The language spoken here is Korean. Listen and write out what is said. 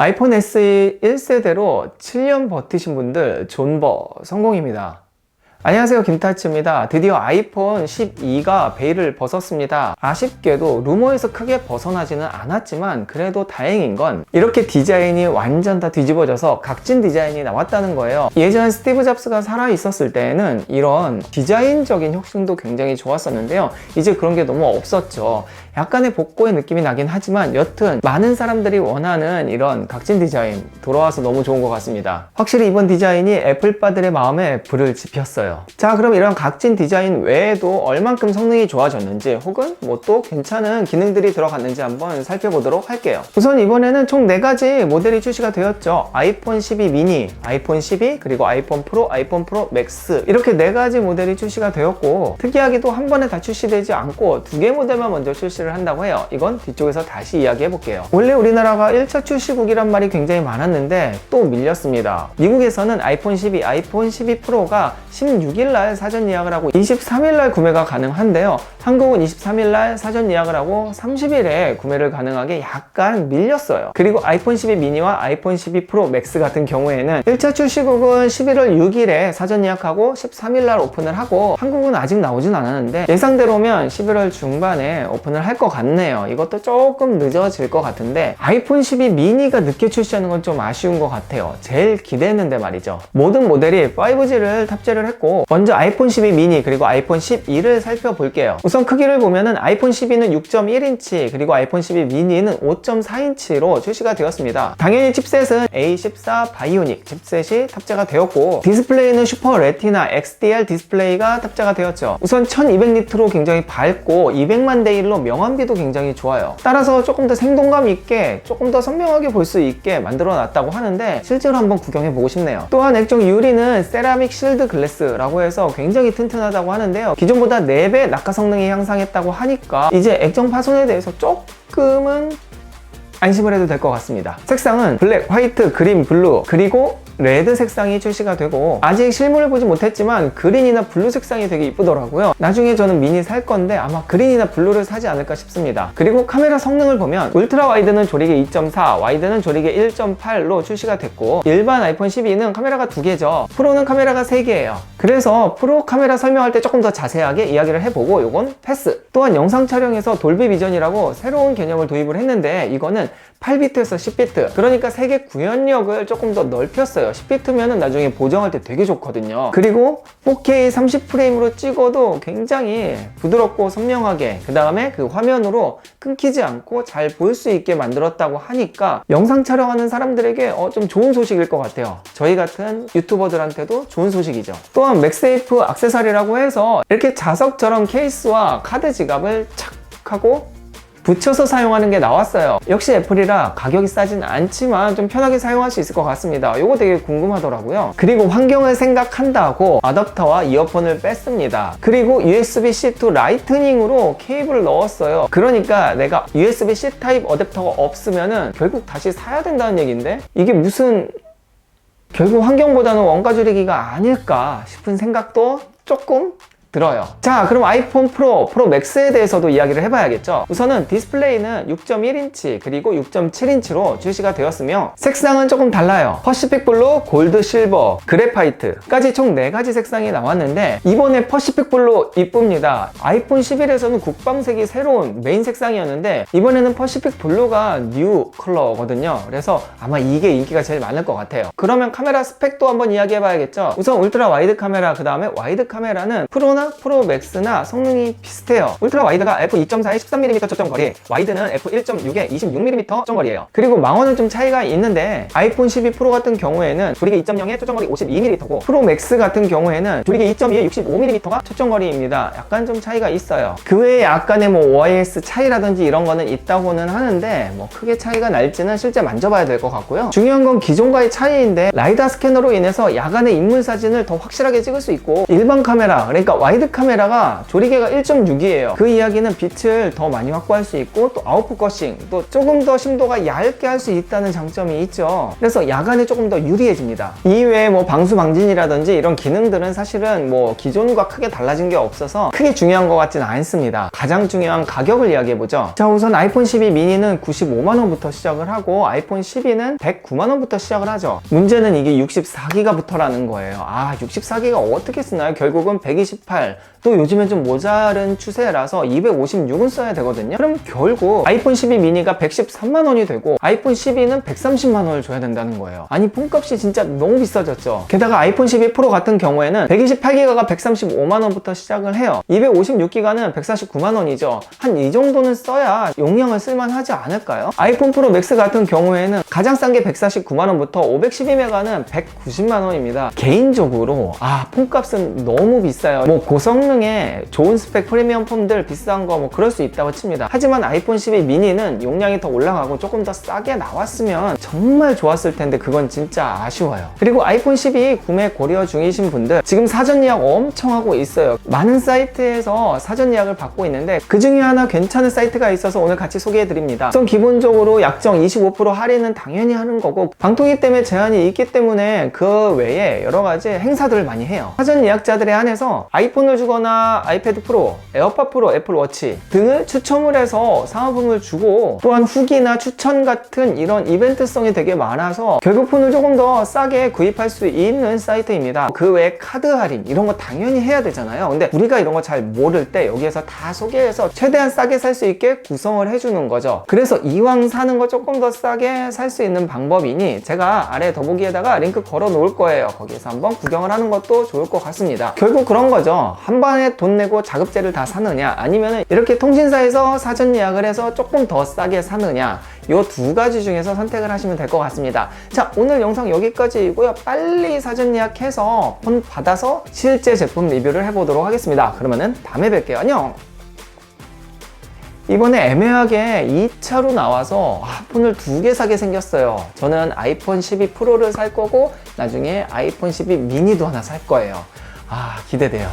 아이폰 SE 1세대로 7년 버티신 분들 존버 성공입니다. 안녕하세요, 김타츠입니다. 드디어 아이폰 12가 베일을 벗었습니다. 아쉽게도 루머에서 크게 벗어나지는 않았지만 그래도 다행인 건 이렇게 디자인이 완전 다 뒤집어져서 각진 디자인이 나왔다는 거예요. 예전 스티브 잡스가 살아있었을 때에는 이런 디자인적인 혁신도 굉장히 좋았었는데요. 이제 그런 게 너무 없었죠. 약간의 복고의 느낌이 나긴 하지만 여튼 많은 사람들이 원하는 이런 각진 디자인 돌아와서 너무 좋은 것 같습니다. 확실히 이번 디자인이 애플파들의 마음에 불을 지폈어요. 자, 그럼 이런 각진 디자인 외에도 얼만큼 성능이 좋아졌는지 혹은 뭐 또 괜찮은 기능들이 들어갔는지 한번 살펴보도록 할게요. 우선 이번에는 총 4가지 모델이 출시가 되었죠. 아이폰 12 미니, 아이폰 12, 그리고 아이폰 프로, 아이폰 프로 맥스, 이렇게 4가지 모델이 출시가 되었고, 특이하게도 한 번에 다 출시되지 않고 2개 모델만 먼저 출시를 한다고 해요. 이건 뒤쪽에서 다시 이야기해 볼게요. 원래 우리나라가 1차 출시국이란 말이 굉장히 많았는데 또 밀렸습니다. 미국에서는 아이폰 12, 아이폰 12 프로가 16일날 사전 예약을 하고 23일날 구매가 가능한데요. 한국은 23일날 사전 예약을 하고 30일에 구매를 가능하게 약간 밀렸어요. 그리고 아이폰 12 미니와 아이폰 12 프로 맥스 같은 경우에는 1차 출시국은 11월 6일에 사전 예약하고 13일날 오픈을 하고, 한국은 아직 나오진 않았는데 예상대로면 11월 중반에 오픈을 할 것 같네요. 이것도 조금 늦어질 것 같은데 아이폰 12 미니가 늦게 출시하는 건 좀 아쉬운 것 같아요. 제일 기대했는데 말이죠. 모든 모델이 5G를 탑재를 했고, 먼저 아이폰 12 미니 그리고 아이폰 12를 살펴볼게요. 우선 크기를 보면은 아이폰 12는 6.1인치 그리고 아이폰 12 미니는 5.4인치로 출시가 되었습니다. 당연히 칩셋은 A14 바이오닉 칩셋이 탑재가 되었고, 디스플레이는 슈퍼 레티나 XDR 디스플레이가 탑재가 되었죠. 우선 1200니트로 굉장히 밝고 200만 대 1로 명암비도 굉장히 좋아요. 따라서 조금 더 생동감 있게, 조금 더 선명하게 볼 수 있게 만들어 놨다고 하는데 실제로 한번 구경해 보고 싶네요. 또한 액정 유리는 세라믹 실드 글래스라고 해서 굉장히 튼튼하다고 하는데요. 기존보다 4배 낙하 성능이 향상했다고 하니까 이제 액정 파손에 대해서 조금은 안심을 해도 될 것 같습니다. 색상은 블랙, 화이트, 그린, 블루, 그리고 레드 색상이 출시가 되고, 아직 실물을 보지 못했지만 그린이나 블루 색상이 되게 이쁘더라고요. 나중에 저는 미니 살 건데 아마 그린이나 블루를 사지 않을까 싶습니다. 그리고 카메라 성능을 보면 울트라 와이드는 조리개 2.4, 와이드는 조리개 1.8로 출시가 됐고, 일반 아이폰 12는 카메라가 2개죠. 프로는 카메라가 3개예요. 그래서 프로 카메라 설명할 때 조금 더 자세하게 이야기를 해보고, 요건 패스. 또한 영상 촬영에서 돌비 비전이라고 새로운 개념을 도입을 했는데, 이거는 8비트에서 10비트, 그러니까 색의 구현력을 조금 더 넓혔어요. 10비트면은 나중에 보정할 때 되게 좋거든요. 그리고 4K 30프레임으로 찍어도 굉장히 부드럽고 선명하게, 그 다음에 그 화면으로 끊기지 않고 잘 볼 수 있게 만들었다고 하니까 영상 촬영하는 사람들에게 좀 좋은 소식일 것 같아요. 저희 같은 유튜버들한테도 좋은 소식이죠. 또한 맥세이프 액세서리라고 해서 이렇게 자석처럼 케이스와 카드 지갑을 착 하고 붙여서 사용하는 게 나왔어요. 역시 애플이라 가격이 싸진 않지만 좀 편하게 사용할 수 있을 것 같습니다. 이거 되게 궁금하더라고요. 그리고 환경을 생각한다고 아답터와 이어폰을 뺐습니다. 그리고 USB-C to 라이트닝으로 케이블을 넣었어요. 그러니까 내가 USB-C 타입 어댑터가 없으면은 결국 다시 사야 된다는 얘기인데, 이게 무슨 결국 환경보다는 원가 줄이기가 아닐까 싶은 생각도 조금 들어요. 자, 그럼 아이폰 프로, 프로 맥스에 대해서도 이야기를 해봐야겠죠. 우선은 디스플레이는 6.1인치 그리고 6.7인치로 출시가 되었으며, 색상은 조금 달라요. 퍼시픽 블루, 골드, 실버, 그래파이트까지 총 4가지 색상이 나왔는데, 이번에 퍼시픽 블루 이쁩니다. 아이폰 11에서는 국방색이 새로운 메인 색상이었는데 이번에는 퍼시픽 블루가 뉴 컬러거든요. 그래서 아마 이게 인기가 제일 많을 것 같아요. 그러면 카메라 스펙도 한번 이야기해봐야겠죠. 우선 울트라 와이드 카메라, 그 다음에 와이드 카메라는 프로나 프로 맥스나 성능이 비슷해요. 울트라 와이드가 f2.4에 13mm 초점거리, 와이드는 f1.6에 26mm 초점거리예요. 그리고 망원은 좀 차이가 있는데, 아이폰 12 프로 같은 경우에는 조리개 2.0에 초점거리 52mm고, 프로 맥스 같은 경우에는 조리개 2.2에 65mm가 초점거리입니다. 약간 좀 차이가 있어요. 그 외에 약간의 뭐 OIS 차이라든지 이런 거는 있다고는 하는데 뭐 크게 차이가 날지는 실제 만져봐야 될 것 같고요. 중요한 건 기존과의 차이인데, 라이다 스캐너로 인해서 야간의 인물 사진을 더 확실하게 찍을 수 있고, 일반 카메라, 그러니까 와이드 카메라가 조리개가 1.6이에요. 그 이야기는 빛을 더 많이 확보할 수 있고 또 아웃포커싱, 또 조금 더 심도가 얇게 할 수 있다는 장점이 있죠. 그래서 야간에 조금 더 유리해집니다. 이외에 뭐 방수 방진이라든지 이런 기능들은 사실은 뭐 기존과 크게 달라진 게 없어서 크게 중요한 것 같지는 않습니다. 가장 중요한 가격을 이야기해보죠. 자, 우선 아이폰 12 미니는 95만원부터 시작을 하고 아이폰 12는 109만원부터 시작을 하죠. 문제는 이게 64기가부터라는 거예요. 64기가 어떻게 쓰나요? 결국은 128, 또 요즘엔 좀 모자른 추세라서 256은 써야 되거든요. 그럼 결국 아이폰 12 미니가 113만원이 되고 아이폰 12는 130만원을 줘야 된다는 거예요. 아니, 폰값이 진짜 너무 비싸졌죠. 게다가 아이폰 12 프로 같은 경우에는 128기가가 135만원부터 시작을 해요. 256기가는 149만원이죠. 한 이 정도는 써야 용량을 쓸만하지 않을까요? 아이폰 프로 맥스 같은 경우에는 가장 싼 게 149만원부터 512메가는 190만원입니다. 개인적으로 폰값은 너무 비싸요. 뭐 고성능에 좋은 스펙 프리미엄 폰들 비싼 거 뭐 그럴 수 있다고 칩니다. 하지만 아이폰 12 미니는 용량이 더 올라가고 조금 더 싸게 나왔으면 정말 좋았을 텐데 그건 진짜 아쉬워요. 그리고 아이폰 12 구매 고려 중이신 분들 지금 사전 예약 엄청 하고 있어요. 많은 사이트에서 사전 예약을 받고 있는데 그 중에 하나 괜찮은 사이트가 있어서 오늘 같이 소개해 드립니다. 우선 기본적으로 약정 25% 할인은 당연히 하는 거고 방통위 때문에 제한이 있기 때문에 그 외에 여러 가지 행사들을 많이 해요. 사전 예약자들에 한해서 아이폰을 주거나 아이패드 프로, 에어팟 프로, 애플워치 등을 추첨을 해서 사은품을 주고 또한 후기나 추천 같은 이런 이벤트성이 되게 많아서 결국 폰을 조금 더 싸게 구입할 수 있는 사이트입니다. 그 외에 카드 할인 이런 거 당연히 해야 되잖아요. 근데 우리가 이런 거 잘 모를 때 여기에서 다 소개해서 최대한 싸게 살 수 있게 구성을 해주는 거죠. 그래서 이왕 사는 거 조금 더 싸게 살 수 있는 방법이니 제가 아래 더보기에다가 링크 걸어 놓을 거예요. 거기에서 한번 구경을 하는 것도 좋을 것 같습니다. 결국 그런 거죠. 한 번에 돈 내고 자급제를 다 사느냐 아니면 이렇게 통신사에서 사전 예약을 해서 조금 더 싸게 사느냐, 이 두 가지 중에서 선택을 하시면 될 것 같습니다. 자, 오늘 영상 여기까지이고요. 빨리 사전 예약해서 폰 받아서 실제 제품 리뷰를 해보도록 하겠습니다. 그러면은 다음에 뵐게요. 안녕! 이번에 애매하게 2차로 나와서 폰을 두 개 사게 생겼어요. 저는 아이폰 12 프로를 살 거고 나중에 아이폰 12 미니도 하나 살 거예요. 기대돼요.